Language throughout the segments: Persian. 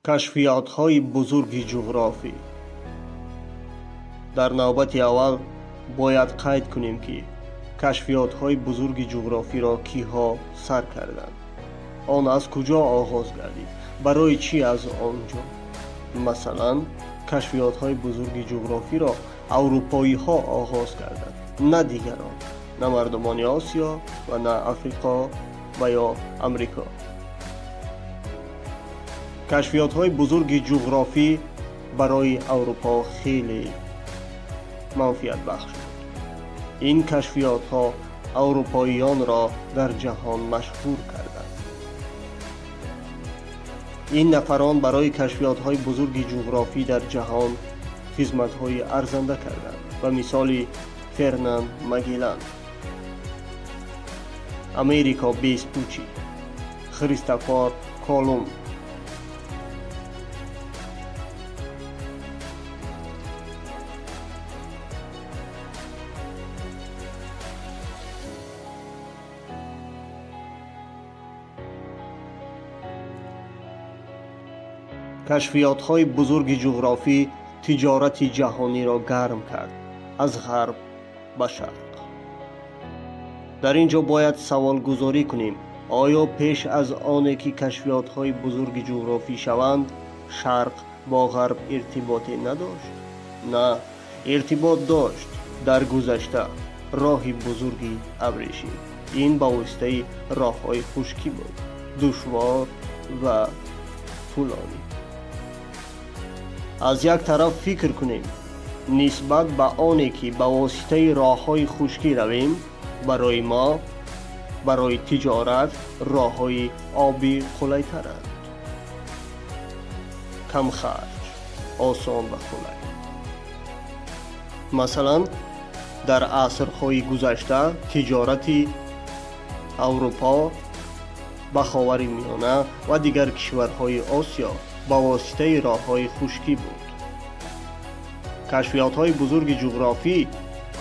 کشفیات‌های بزرگ جغرافی. در نوبت اول باید قید کنیم که کشفیات‌های بزرگ جغرافی را کیها سر کردند. آن از کجا آغاز گردید؟ برای چی از آنجا؟ مثلا کشفیات‌های بزرگ جغرافی را اروپایی‌ها آغاز کردند، نه دیگران، نه مردمان آسیا و نه افریقا و یا امریکا. کشفیات‌های بزرگ جغرافی برای اروپا خیلی منفعت بخش بود. این کشفیات‌ها اروپاییان را در جهان مشهور کردند. این نفران برای کشفیات‌های بزرگ جغرافی در جهان خدمت‌های ارزنده کردند و مثال فرناند مگلان، امریکا ویسپوچی، کریستوفر کولومب. کشفیات‌های بزرگ جغرافی تجارت جهانی را گرم کرد، از غرب به شرق. در اینجا باید سوال گذاری کنیم: آیا پیش از آنی که کشفیات‌های بزرگ جغرافی شوند، شرق با غرب ارتباطی نداشت؟ نه، ارتباط داشت. در گذشته راه بزرگی ابریشم، این با واسطه راه‌های خشکی بود، دشوار و طولانی. از یک طرف فکر کنیم نسبت به آنی که به واسطه راه‌های خشکی رویم، برای ما برای تجارت راه‌های آبی قلی‌ترند، کم خرج، آسان و قلی. مثلا در عصرهای گذشته تجارت اروپا به خاورمیانه و دیگر کشورهای آسیا با واسطه راه‌های خشکی بود. کشفیات‌های بزرگ جغرافی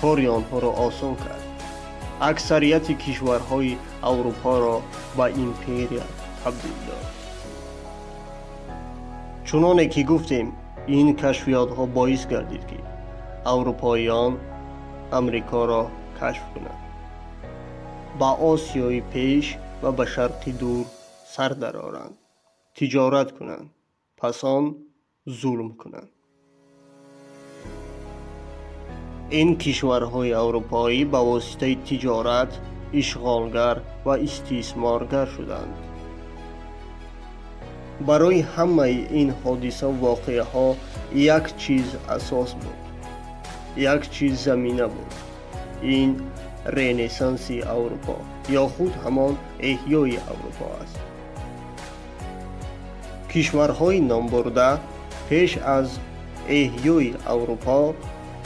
کار آنها را آسان کرد. اکثریت کشورهای اروپا را به ایمپریا تبدیل داد. چنانه که گفتیم، این کشفیات‌ها باعث گردید که اروپاییان امریکا را کشف کنند، به آسیای پیش و به شرق دور سر درآورند، تجارت کنند، پس آن ظلم کنند. این کشورهای اروپایی به واسطه تجارت اشغالگر و استثمارگر شدند. برای همه این حادثه و واقعه ها یک چیز اساس بود، یک چیز زمینه بود: این رنسانس اروپا یا خود همان احیای اروپا است. کشورهای نامبرده پیش از احیای اروپا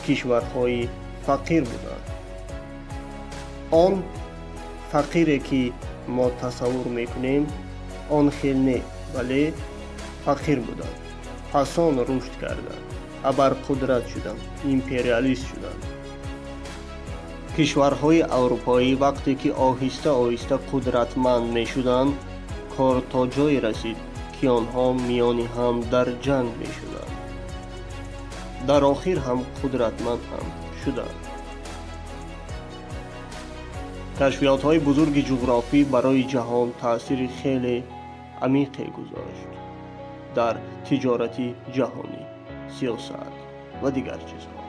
کشورهای فقیر بودند. آن فقیری که ما تصور میکنیم آن خیلی نه، ولی فقیر بودند. پس آن رشد کردند، ابرقدرت شدند، امپریالیست شدند. کشورهای اروپایی وقتی که آهسته آهسته قدرتمند می شدند، کار تا جایی رسید که آنها میان هم در جنگ می شدند. در آخر هم قدرتمند هم شدند. کشفیات‌های بزرگ جغرافی برای جهان تأثیر خیلی عمیقی گذاشت در تجارت جهانی، سیاست و دیگر چیزها.